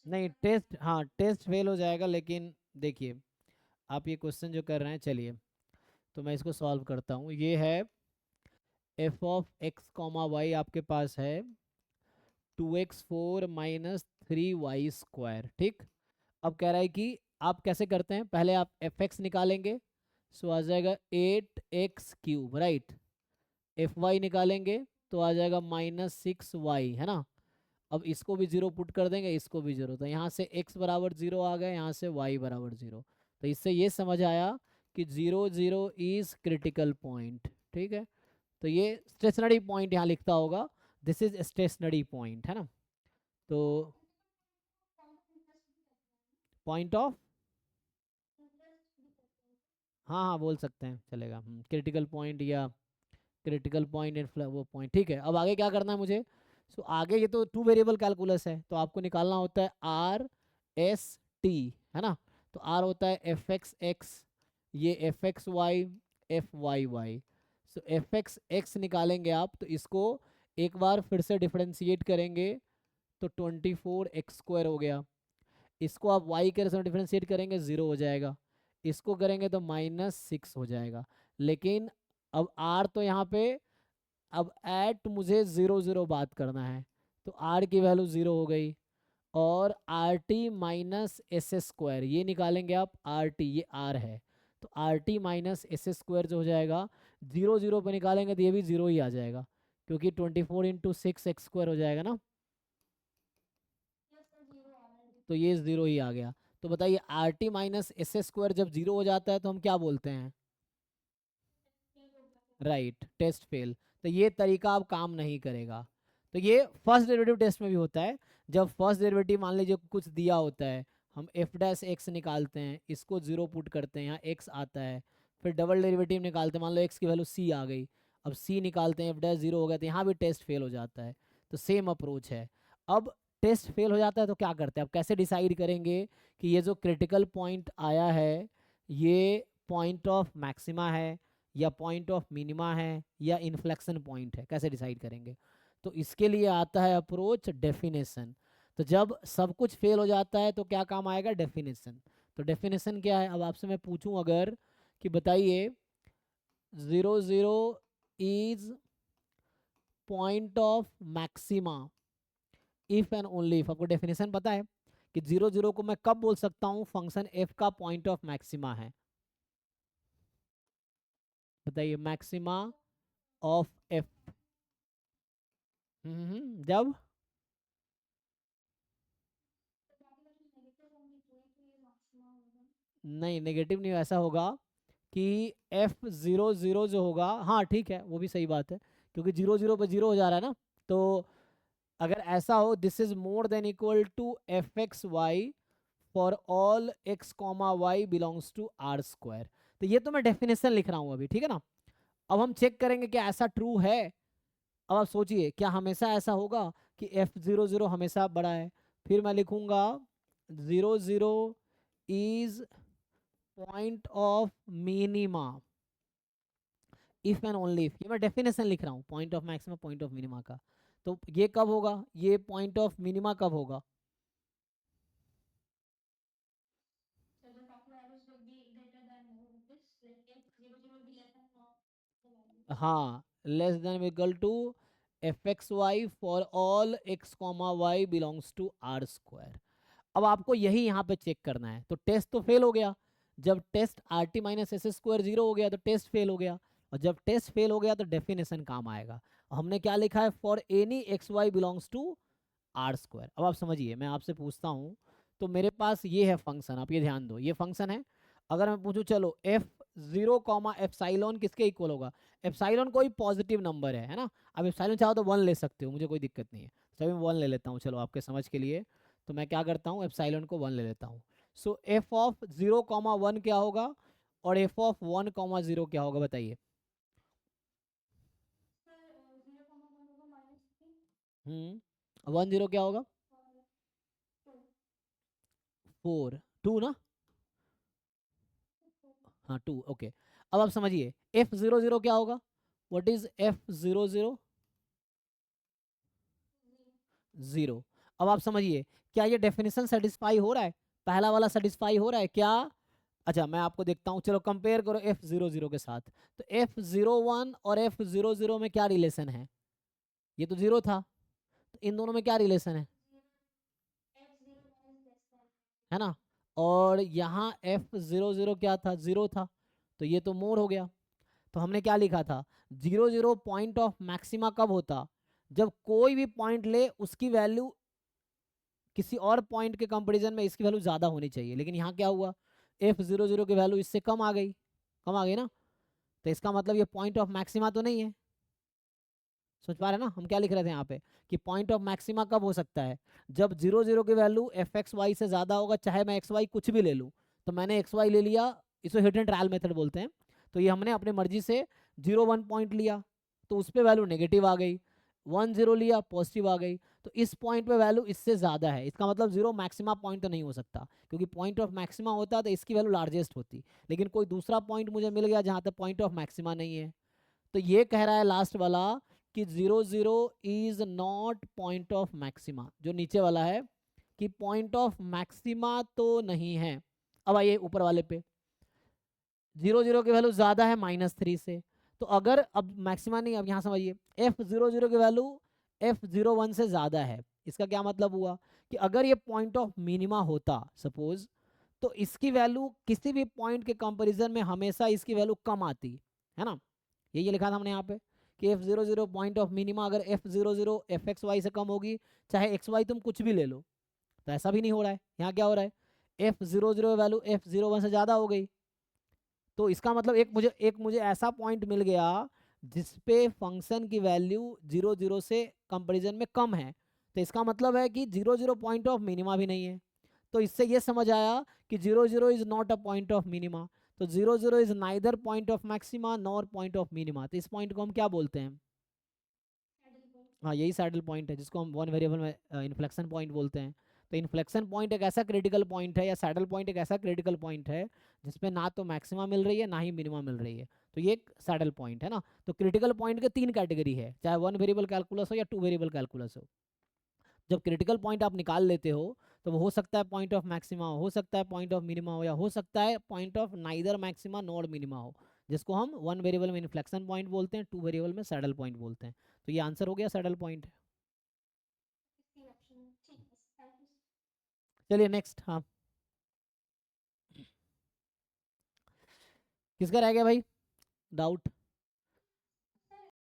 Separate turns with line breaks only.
नहीं टेस्ट, हाँ test fail हो जाएगा, लेकिन देखिए आप ये क्वेश्चन जो कर रहे हैं, चलिए तो मैं इसको सॉल्व करता हूँ। ये है F of X comma Y, आपके पास है 2x4 माइनस 3y², ठीक। अब कह रहा है कि आप कैसे करते हैं, पहले आप एफ एक्स निकालेंगे, सो आ जाएगा 8x³ राइट। एफ वाई निकालेंगे तो आ जाएगा -6y, है ना। अब इसको भी जीरो पुट कर देंगे, इसको भी जीरो, तो यहाँ से x बराबर जीरो आ गया, यहाँ से y बराबर जीरो। तो इससे ये समझ आया कि 0 0 इज क्रिटिकल पॉइंट, ठीक है। तो ये स्टेशनरी पॉइंट यहाँ लिखता होगा, दिस इज स्टेशनरी पॉइंट, है ना। तो पॉइंट ऑफ, हाँ हाँ बोल सकते हैं, चलेगा। क्रिटिकल पॉइंट या क्रिटिकल पॉइंट इन वो पॉइंट, ठीक है। अब आगे क्या करना है मुझे, सो आगे ये तो टू वेरिएबल कैलकुलस है, तो आपको निकालना होता है आर एस टी, है ना। तो आर होता है एफ एक्स एक्स, ये F X Y, F Y Y. So F X X निकालेंगे आप, तो इसको एक बार फिर से डिफरेंशिएट करेंगे तो 24x² हो गया। इसको आप y के रेशो में डिफरेंशिएट करेंगे, 0 हो जाएगा। इसको करेंगे तो -6 हो जाएगा। लेकिन अब r तो यहाँ पे, अब एट मुझे 0 0 बात करना है, तो r की वैल्यू 0 हो गई। और are T minus S square ये निकालेंगे आप, आर टी ये आर है, तो are T minus S square जो हो जाएगा, 0 0 पे निकालेंगे तो ये भी 0 ही आ जाएगा, क्योंकि 24 × 6 x² हो जाएगा ना, तो ये 0 ही आ गया। तो बताइए are T minus S square जब 0 हो जाता है तो हम क्या बोलते हैं, राइट, टेस्ट फेल। तो ये तरीका अब काम नहीं करेगा। तो ये फर्स्ट डेरिवेटिव टेस्ट में भी होता है। जब फर्स्ट डेरिवेटिव मान लीजिए कुछ दिया होता है, हम एफ डैश एक्स निकालते हैं, इसको 0 पुट करते हैं, यहाँ एक्स आता है। फिर डबल डेरिवेटिव निकालते हैं, मान लो एक्स की वैल्यू सी आ गई, अब सी निकालते हैं, एफ डैश 0 हो गया, तो यहाँ भी टेस्ट फेल हो जाता है। तो सेम अप्रोच है। अब टेस्ट फेल हो जाता है तो क्या करते हैं, अब कैसे डिसाइड करेंगे कि ये जो क्रिटिकल पॉइंट आया है ये पॉइंट ऑफ मैक्सिमा है या पॉइंट ऑफ मिनिमा है या इन्फ्लेक्शन पॉइंट है, कैसे डिसाइड करेंगे। तो इसके लिए आता है अप्रोच डेफिनेशन। तो जब सब कुछ फेल हो जाता है तो क्या काम आएगा, डेफिनेशन। तो डेफिनेशन क्या है, अब आपसे मैं पूछूं अगर कि बताइए 0 0 is point of maxima if and only if, आपको डेफिनेशन पता है कि 0 0 को मैं कब बोल सकता हूँ फंक्शन एफ का पॉइंट ऑफ मैक्सिमा है, बताइए मैक्सिमा ऑफ एफ। जब, नहीं नेगेटिव नहीं, ऐसा होगा कि f0 0 जो होगा, हाँ ठीक है वो भी सही बात है, क्योंकि 0 0 पे 0 हो जा रहा है ना। तो अगर ऐसा हो, this is more than equal to F X Y for all X comma Y belongs to r²। तो ये तो मैं डेफिनेशन लिख रहा हूँ अभी, ठीक है ना। अब हम चेक करेंगे कि ऐसा ट्रू है। अब आप सोचिए क्या हमेशा ऐसा होगा कि f0 0 हमेशा बड़ा है। फिर मैं लिखूंगा 0 0 is point of minima if and only if, ये मैं डेफिनेशन लिख रहा हूँ point of maxima point of minima का। तो ये कब होगा, ये पॉइंट ऑफ मिनिमा कब होगा, हाँ less than equal to F X Y for all X comma Y belongs to r²। अब आपको यही यहाँ पे चेक करना है। तो टेस्ट तो फेल हो गया, जब test R T minus S square 0 हो गया तो टेस्ट फेल हो गया, और जब टेस्ट फेल हो गया तो डेफिनेशन काम आएगा। हमने क्या लिखा है, for any X Y belongs to r²। अब आप समझिए, मैं आपसे पूछता हूँ, तो मेरे पास ये है फंक्शन, आप ये ध्यान दो, ये फंक्शन है। अगर मैं पूछूं चलो f0 एप्साइलॉन किसके इक्वल होगा, एप्साइलॉन कोई पॉजिटिव नंबर है ना। अब एप्साइलॉन चाहो तो 1 ले सकते हो, मुझे कोई दिक्कत नहीं है। चलो मैं 1 ले लेता हूँ, चलो आपके समझ के लिए। तो मैं क्या करता हूँ, एप्साइलॉन को 1 ले लेता हूँ। सो एफ ऑफ 0 1 क्या होगा और एफ ऑफ 1 0 क्या होगा, बताइए। 1 0 क्या होगा, 4 2 ना, हाँ 2, ओके। अब आप समझिए f0 0 क्या होगा, व्हाट इज F00? 0। अब आप समझिए, क्या ये डेफिनेशन सेटिस्फाई हो रहा है? पहला वाला सेटिस्फाई हो रहा है क्या? अच्छा मैं आपको देखता हूँ, चलो कंपेयर करो F00 के साथ। तो F01 और F00 में क्या रिलेशन है? ये तो 0 था, तो इन दोनों में क्या रिलेशन है ना? और यहाँ F00 क्या था? 0 था, तो ये तो मोर हो गया। तो हमने क्या लिखा था? 00 पॉइंट ऑफ मैक्सिमा कब होता? जब कोई भी पॉइंट ले उसकी वैल्यू किसी और पॉइंट के कंपैरिजन में इसकी वैल्यू ज़्यादा होनी चाहिए, लेकिन यहाँ क्या हुआ? F00 की वैल्यू इससे कम आ गई, कम आ गई ना, तो इसका मतलब ये पॉइंट ऑफ मैक्सिमा तो नहीं है। समझ पा रहे हैं ना हम क्या लिख रहे थे यहाँ पे? कि पॉइंट ऑफ मैक्सिमा कब हो सकता है? जब 00 की वैल्यू fxy से ज़्यादा होगा, चाहे मैं xy कुछ भी ले लूँ। तो मैंने xy ले लिया, इसे हिट एंड ट्रायल मेथड बोलते हैं। तो ये हमने अपने मर्जी से 0 1 पॉइंट लिया, तो उस पर वैल्यू नेगेटिव आ गई। 1 0 लिया, पॉजिटिव आ गई। तो इस पॉइंट पे वैल्यू इससे ज़्यादा है, इसका मतलब 0 मैक्सिमा पॉइंट तो नहीं हो सकता, क्योंकि पॉइंट ऑफ मैक्सिमा होता तो इसकी वैल्यू लार्जेस्ट होती। लेकिन कोई दूसरा पॉइंट मुझे मिल गया जहाँ तक पॉइंट ऑफ मैक्सिमा नहीं है। तो ये कह रहा है लास्ट वाला कि 00 is not point of maxima, जो नीचे वाला है कि पॉइंट ऑफ मैक्सिमा तो नहीं है। अब आइए ऊपर वाले पे, 00 की वैल्यू ज्यादा है -3 से, तो अगर अब मैक्सिमा नहीं, अब यहाँ समझिए F00 की वैल्यू F01 से ज्यादा है। इसका क्या मतलब हुआ? कि अगर ये पॉइंट ऑफ मिनिमा होता सपोज, तो इसकी वैल्यू किसी भी पॉइंट के कंपैरिजन में हमेशा इसकी वैल्यू कम आती है ना। ये लिखा था हमने यहाँ पे कि F00 पॉइंट ऑफ मिनिमा अगर F00 fxy से कम होगी, चाहे xy तुम कुछ भी ले लो। तो ऐसा भी नहीं हो रहा है, यहाँ क्या हो रहा है? F00 वैल्यू F01 से ज़्यादा हो गई। तो इसका मतलब एक मुझे ऐसा पॉइंट मिल गया जिसपे फंक्शन की वैल्यू 00 से कंपैरिजन में कम है। तो इसका मतलब है कि 00 पॉइंट ऑफ मिनिमा भी नहीं है। तो इससे ये समझ आया कि 00 is not a point of minima. तो 00 is neither point of maxima nor point of minima. तो इस पॉइंट को हम क्या बोलते हैं? हाँ यही सैडल पॉइंट है, जिसको हम वन वेरिएबल में इन्फ्लेक्शन पॉइंट बोलते हैं। तो इन्फ्लेक्शन पॉइंट एक ऐसा क्रिटिकल पॉइंट है, या सैडल पॉइंट एक ऐसा क्रिटिकल पॉइंट है जिसमें ना तो मैक्सिमा मिल रही है ना ही मिनिमा मिल रही है। तो ये एक सैडल पॉइंट है ना। तो क्रिटिकल पॉइंट के 3 कैटेगरी है, चाहे वन वेरिएबल कैलकुलस हो या 2 वेरिएबल कैलकुलस हो। जब क्रिटिकल पॉइंट आप निकाल लेते हो, तो वो हो सकता है पॉइंट ऑफ मैक्सिमा हो सकता है पॉइंट ऑफ मिनिमा हो, या हो सकता है point of neither maxima nor minima हो, जिसको हम वन वेरिएबल में इन्फ्लेक्शन पॉइंट बोलते हैं, 2 वेरिएबल में सैडल पॉइंट बोलते हैं। तो ये आंसर हो गया सैडल पॉइंट। चलिए नेक्स्ट। हाँ किसका रह गया भाई डाउट?